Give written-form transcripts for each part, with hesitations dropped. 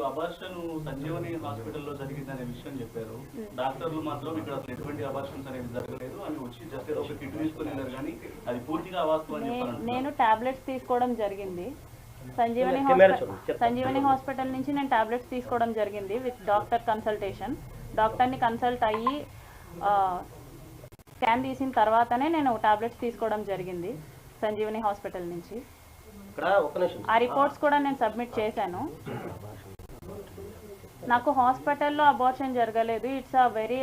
Abortion Sanjeevani హాస్పిటల్లో జరిగిందనే విషయం చెప్పారు. డాక్టర్లు మాత్రం ఇక్కడ ఎటువంటి అబార్షన్స్ అనేవి జరగలేదు అని వచ్చి జస్ట్ ఒక కిట్ తీసుకుని వెళ్ళారు, కానీ అది పూర్తిగా అవాస్తవం అని చెప్పారు. నేను టాబ్లెట్స్ తీసుకోవడం జరిగింది. సంజీవని హాస్పిటల్ నుంచి నేను టాబ్లెట్స్ తీసుకోవడం జరిగింది విత్ డాక్టర్ కన్సల్టేషన్. డాక్టర్ని కన్సల్ట్ అయ్యి స్కాన్ తీసిన తర్వాతనే నేను టాబ్లెట్స్ తీసుకోవడం జరిగింది సంజీవని హాస్పిటల్ నుంచి. ఆ రిపోర్ట్స్ కూడా నేను సబ్మిట్ చేశాను. నాకు హాస్పిటల్లో అబార్షన్ జరగలేదు. It's a very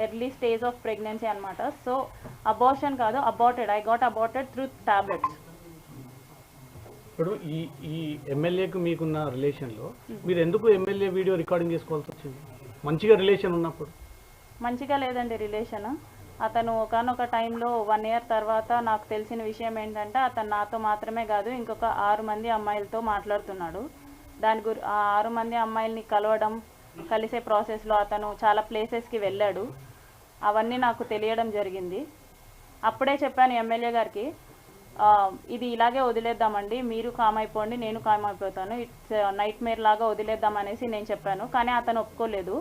early stage of pregnancy అనమాట. సో అబార్షన్ కాదు, aborted. I got aborted through tablets. ఇప్పుడు ఈ ఎమ్మెల్యేకు మీకున్న రిలేషన్లో మీరు ఎందుకు ఎమ్మెల్యే వీడియో రికార్డింగ్ చేసుకోవాల్సి వచ్చింది? మంచిగా రిలేషన్ ఉన్నప్పుడు. మంచిగా లేదండి రిలేషన్. అతను ఒకనొక టైంలో 1 year తర్వాత నాకు తెలిసిన విషయం ఏంటంటే అతను నాతో మాత్రమే కాదు ఇంకొక 6 మంది అమ్మాయిలతో మాట్లాడుతున్నాడు. ఆ 6 మంది అమ్మాయిల్ని కలిసే ప్రాసెస్లో అతను చాలా ప్లేసెస్కి వెళ్ళాడు. అవన్నీ నాకు తెలియడం జరిగింది. అప్పుడే చెప్పాను ఎమ్మెల్యే గారికి, ఇది ఇలాగే వదిలేద్దామండి, మీరు కామ్ అయిపోండి, నేను కామ్ అయిపోతాను, ఇట్స్ నైట్ మేర్ లాగా వదిలేద్దాం అనేసి నేను చెప్పాను. కానీ అతను ఒప్పుకోలేదు.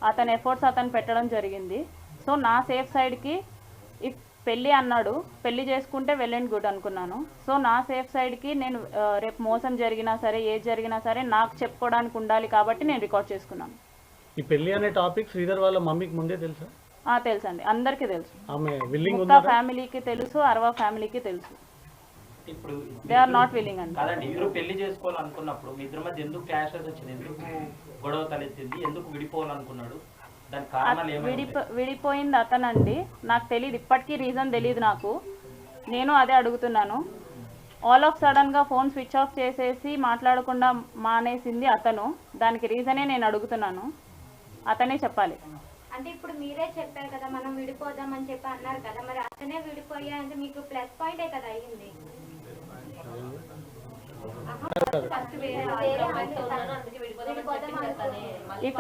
అతని ఎఫర్ట్స్ అతను పెట్టడం జరిగింది. సో నా సేఫ్ సైడ్కి ఇఫ్ పెళ్ళి అన్నాడు, పెళ్ళి చేసుకుంటే వెల్ అండ్ గుడ్ అనుకున్నాను. సో నా సేఫ్ సైడ్కి నేను రేపు మోసం జరిగినా సరే ఏది జరిగినా సరే నాకు చెప్పుకోవడానికి ఉండాలి కాబట్టి నేను రికార్డ్ చేసుకున్నాను. ఈ పెళ్ళి అనే టాపిక్ శ్రీధర్ వాళ్ళ మమ్మీకి ముందే తెలుసా? తెలుసండి, అందరికీ తెలుసు. ఆమె విల్లింగ్ ఉందా? ఫ్యామిలీకి తెలుసు, అరవా ఫ్యామిలీకి తెలుసు. ఇప్పుడు దే ఆర్ నాట్ విల్లింగ్ అండి. కాదండి, మీరు పెళ్లి చేసుకోవాలనుకున్నప్పుడు మీ ఇద్దరి మధ్య ఎందుకు క్లాషెస్ వచ్చింది, ఎందుకు గొడవ తలెత్తింది, ఎందుకు విడిపోవాలనుకున్నాడు? విడిపోయింది అతనండి. నాకు తెలియదు, ఇప్పటికీ రీజన్ తెలియదు నాకు. నేను అదే అడుగుతున్నాను. ఆల్ ఆఫ్ సడన్గా ఫోన్ స్విచ్ ఆఫ్ చేసేసి మాట్లాడకుండా మానేసింది అతను. దానికి రీజనే నేను అడుగుతున్నాను. అతనే చెప్పాలి. అంటే ఇప్పుడు మీరే చెప్పారు కదా మనం విడిపోదాం అని చెప్పి అన్నారు కదా, మరి అతనే విడిపోయా అంటే మీకు ప్లస్ పాయింటే కదా అయ్యింది. If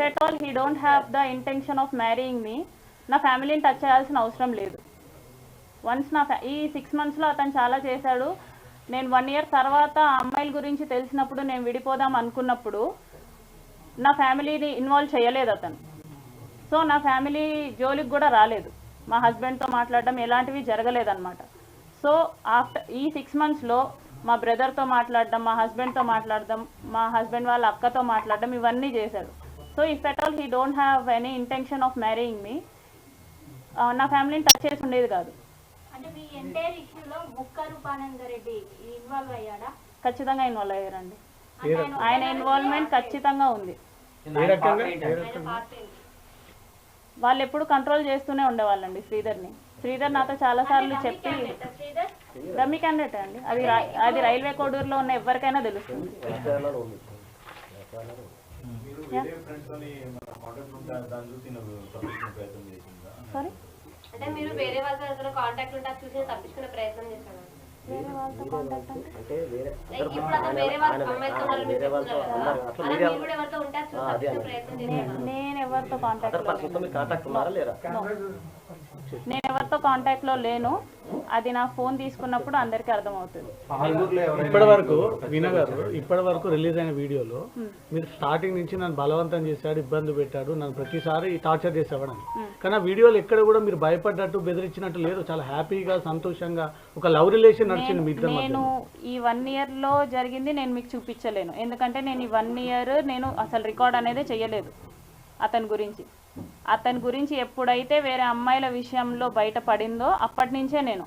at all he don't have the intention of marrying me, నా ఫ్యామిలీని టచ్ చేయాల్సిన అవసరం లేదు. వన్స్ ఈ 6 monthsలో అతను చాలా చేశాడు. నేను 1 year తర్వాత అమ్మాయిల గురించి తెలిసినప్పుడు నేను విడిపోదాం అనుకున్నప్పుడు నా ఫ్యామిలీని ఇన్వాల్వ్ చేయలేదు అతను. సో నా ఫ్యామిలీ జోలికి కూడా రాలేదు. మా హస్బెండ్తో మాట్లాడడం ఎలాంటివి జరగలేదన్నమాట. సో ఆఫ్టర్ ఈ 6 monthsలో మా బ్రదర్తో మాట్లాడడం, మా హస్బెండ్తో మాట్లాడడం, మా హస్బెండ్ వాళ్ళ అక్కతో మాట్లాడడం, ఇవన్నీ చేశాడు. So if at all he don't have any intention of marrying me, నా ఫ్యామిలీని టచ్ చేసి ఉండేది కాదు. అంటే మీ ఎంటైర్ ఇష్యూలో బుక్క రూపానందరెడ్డి ఇన్వాల్వ్ అయ్యాడా? ఖచ్చితంగా ఇన్వాల్వ్ అయ్యారండి. ఆయన ఇన్వాల్వ్మెంట్ ఖచ్చితంగా ఉంది. వాళ్ళు ఎప్పుడు కంట్రోల్ చేస్తూనే ఉండేవాళ్ళండి శ్రీధర్ని. శ్రీధర్ నాతో చాలా సార్లు చెప్పి, డమ్మీ క్యాండిడేట్ అండి, అది రైల్వే కోడూరులో ఉన్న ఎవరికైనా తెలుస్తుంది. సారీ, అంటే మీరు వేరే వాళ్ళతో కాంటాక్ట్ ఉంటే చూసి తప్పించుకునే ప్రయత్నం చేశారు. వేరే వాళ్ళతో కాంటాక్ట్ అంటే నేను ఎవరితో కాంటాక్ట్ లో లేను. అది నా ఫోన్ తీసుకున్నప్పుడు అందరికీ అర్థమవుతుంది. ఇప్పటి వరకు రిలీజ్ అయిన వీడియోలో మీరు స్టార్టింగ్ నుంచి నన్ను బలవంతం చేశాడు, ఇబ్బంది పెట్టాడు, నన్ను ప్రతిసారి టార్చర్ చేసేవాడని. కానీ ఆ వీడియోలో ఎక్కడ కూడా మీరు భయపడ్డట్టు బెదిరించినట్టు లేదు. చాలా హ్యాపీగా సంతోషంగా ఒక లవ్ రిలేషన్ నడిచింది మీ ఇద్దరి మధ్య. నేను ఈ 1 year లో జరిగింది నేను మీకు చూపించలేను, ఎందుకంటే నేను ఈ 1 year నేను అసలు రికార్డ్ అనేది చేయలేదు అతని గురించి ఎప్పుడైతే వేరే అమ్మాయిల విషయంలో బయటపడిందో అప్పటి నుంచే నేను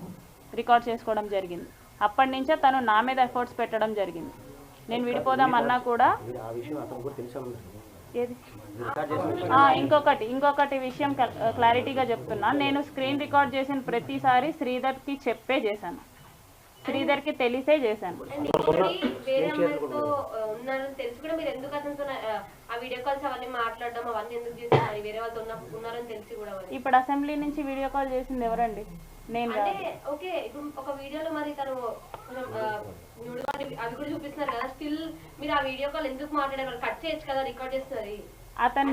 రికార్డ్ చేసుకోవడం జరిగింది. అప్పటి నుంచే తను నా మీద ఎఫర్ట్స్ పెట్టడం జరిగింది. నేను విడిపోదాం అన్నా కూడా ఇంకొకటి విషయం క్లారిటీగా చెప్తున్నా. నేను స్క్రీన్ రికార్డ్ చేసిన ప్రతిసారి శ్రీధర్కి చెప్పే చేశాను, శ్రీధర్కి తెలిసే చేశాను. ఇప్పుడు అసెంబ్లీ నుంచి వీడియో కాల్ చేసింది ఎవరండి? నేను ఓకే, ఇప్పుడు ఒక వీడియోలో మరి తను అవి కూడా చూపిస్తున్నారు కదా, స్టిల్ మీరు ఆ వీడియో కాల్ ఎందుకు మాట్లాడారు? కట్ చేయొచ్చు కదా, రికార్డ్ చేస్తున్నారు. అతను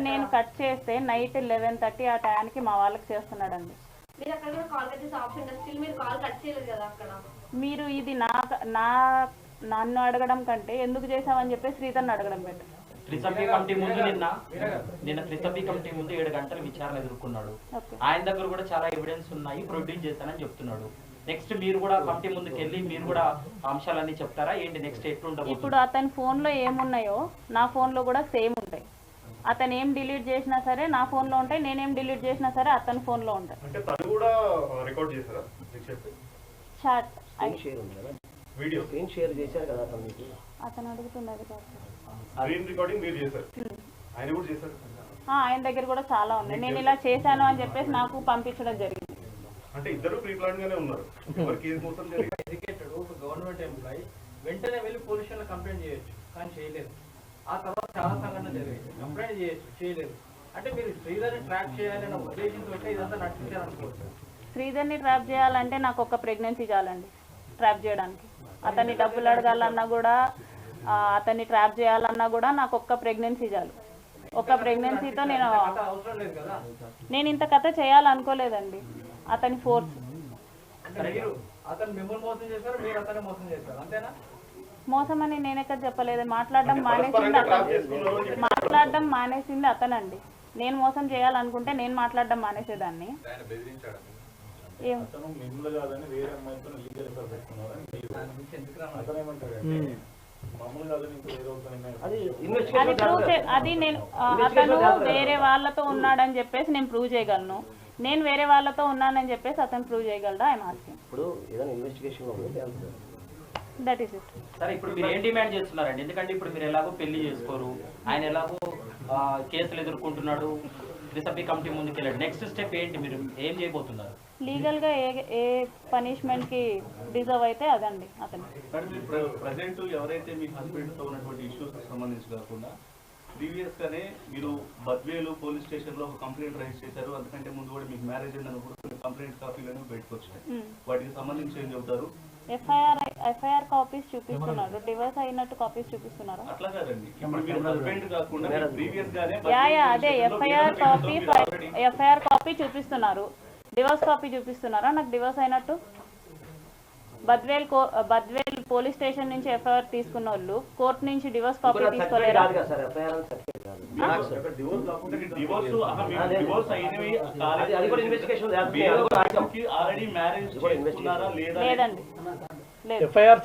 నేను కట్ చేస్తే నైట్ 11:30 ఆ టైంకి మా వాళ్ళకి చేస్తున్నాడండి. మీరు అక్కడ కూడా కాల్ కట్ చేసే ఆప్షన్ ఉంది, స్టిల్ మీరు కాల్ కట్ చేయలేదు కదా అక్కడ. మీరు ఇది నా నన్ను అడగడం కంటే ఎందుకు చేసావని చెప్పి శ్రీధర్ని అడగడం బెటర్. త్రిసభ్య కమిటీ ముందు నిన్న త్రిసభ్య కమిటీ ముందు 7 గంటల విచారణ ఎదుర్కొన్నాడు. ఓకే. ఆయన దగ్గర కూడా చాలా ఎవిడెన్స్ ఉన్నాయి, ప్రొడ్యూస్ చేశానని చెప్తున్నాడు. నెక్స్ట్ మీరు కూడా కమిటీ ముందుకు వెళ్ళి మీరు కూడా అంశాలన్నీ చెప్తారా ఏంటి? నెక్స్ట్ ఎట్లుండదు? ఇప్పుడు అతని ఫోన్లో ఏమున్నాయో నా ఫోన్లో కూడా సేమ్ ఉంటాయి. అతను ఏం డిలీట్ చేసినా సరే నా ఫోన్లో ఉంటాయి, నేనేం డిలీట్ చేసినా సరే అతని ఫోన్లో ఉంటాయి. అంటే తను కూడా రికార్డ్ చేశారా చాట్ షేర్ ఉంది కదా, వీడియో స్క్రీన్ షేర్ చేశారు కదా అతను మీకు. అతను అడుగుతున్నది కాదు. స్క్రీన్ రికార్డింగ్ మీరు చేశారు, ఆయన కూడా చేశారు. ఆయన దగ్గర కూడా చాలా ఉన్నాయి. నేను ఇలా చేశాను అని చెప్పేసి నాకు పంపించడం జరిగింది. అంటే ఇద్దరు ప్రీ ప్లాన్ గానే ఉన్నారు. ఎవరి కేసు కోసం జరిగింది. ఎడ్యుకేటెడ్ ఒక గవర్నమెంట్ ఎంప్లాయీ వెంటనే వెళ్ళి పోలీస్ స్టేషన్లో కంప్లైంట్ చేయొచ్చు, కానీ చేయలేదు. ఆ తర్వాత చాలా సంఘటన జరిగింది, కంప్లైంట్ చేయొచ్చు, చేయలేదు. అంటే మీరు శ్రీధర్ని ట్రాక్ చేయాలనే ఉద్దేశంతో ఇదంతా నడిపించారనుకోవచ్చు. శ్రీధర్ని ట్రాప్ చేయాలంటే నాకు ఒక ప్రెగ్నెన్సీ చాలండి ట్రాప్ చేయడానికి. అతన్ని డబ్బులు అడగాలన్నా కూడా అతన్ని ట్రాప్ చేయాలన్నా కూడా నాకు ఒక్క ప్రెగ్నెన్సీ చాలు. ఒక ప్రెగ్నెన్సీతో అవసరం లేదు కదా. నేను ఇంత కథ చేయాలనుకోలేదండి. అతని ఫోర్స్. మీరు అతను మిమ్మల్ని మోసం చేశారు, మీరు అతన్ని మోసం చేశారు, అంతేనా? మోసం అని నేనెక్కడ చెప్పలేదు. మాట్లాడడం మానేసింది అతనండి. నేను మోసం చేయాలనుకుంటే నేను మాట్లాడడం మానేసేదాన్ని. ఏం అది నేను అతను వేరే వాళ్ళతో ఉన్నాడని చెప్పేసి నేను ప్రూవ్ చేయగలను. నేను వేరే వాళ్ళతో ఉన్నానని చెప్పేసి అతను ప్రూవ్ చేయగలడా? I'm asking. ఇప్పుడు ఏదైనా ఇన్వెస్టిగేషన్ దట్ ఈస్ ఇట్. సరే, ఇప్పుడు మీరు ఏం డిమాండ్ చేస్తున్నారండి? ఎందుకంటే ఇప్పుడు మీరు ఎలాగో పెళ్లి చేసుకోరు, ఆయన ఎలాగో కేసులు ఎదుర్కొంటున్నాడు, త్రిసభ్య కమిటీ ముందుకు వెళ్ళాడు. నెక్స్ట్ స్టెప్ ఏంటి? మీరు ఏం చేయబోతున్నారు? లీగల్ గా ఏ పనిష్మెంట్ కి డిజర్వ్ అయితే అదండి అతను. ప్రజెంట్ ఎవరైతే మీ హస్బెండ్ తో ఉన్నటువంటి ఇష్యూస్ సంబంధించి కాకుండా ప్రీవియస్ గానే మీరు బద్వేలు పోలీస్ స్టేషన్ లో ఒక కంప్లైంట్ రైజ్ చేశారు. అందుకంటే ముందు కూడా మీకు మ్యారేజ్ అయినప్పుడు కంప్లైంట్ కాపీలను బయటకు వచ్చాయి. వాటికి సంబంధించి ఏం చెబుతారు? ఎఫ్ఐఆర్ కాపీస్ చూపిస్తున్నారు, డివోర్స్ అయినట్టు కాపీస్ చూపిస్తున్నారు. అట్లా కాదండి, ఇప్పుడు మీరు హస్బెండ్ కాకుండా ప్రీవియస్ గానే అదే ఎఫ్ఐఆర్ కాపీ చూపిస్తున్నారు, డివోర్స్ కాపీ చూపిస్తున్నారా నాకు డివోర్స్ అయినట్టు? బద్వేల్ పోలీస్ స్టేషన్ నుంచి ఎఫ్ఐఆర్ తీసుకున్న వాళ్ళు కోర్టు నుంచి డివోర్స్ కాపీ తీసుకోలేరా? లేదండి, లేదు. ఎఫ్ఐఆర్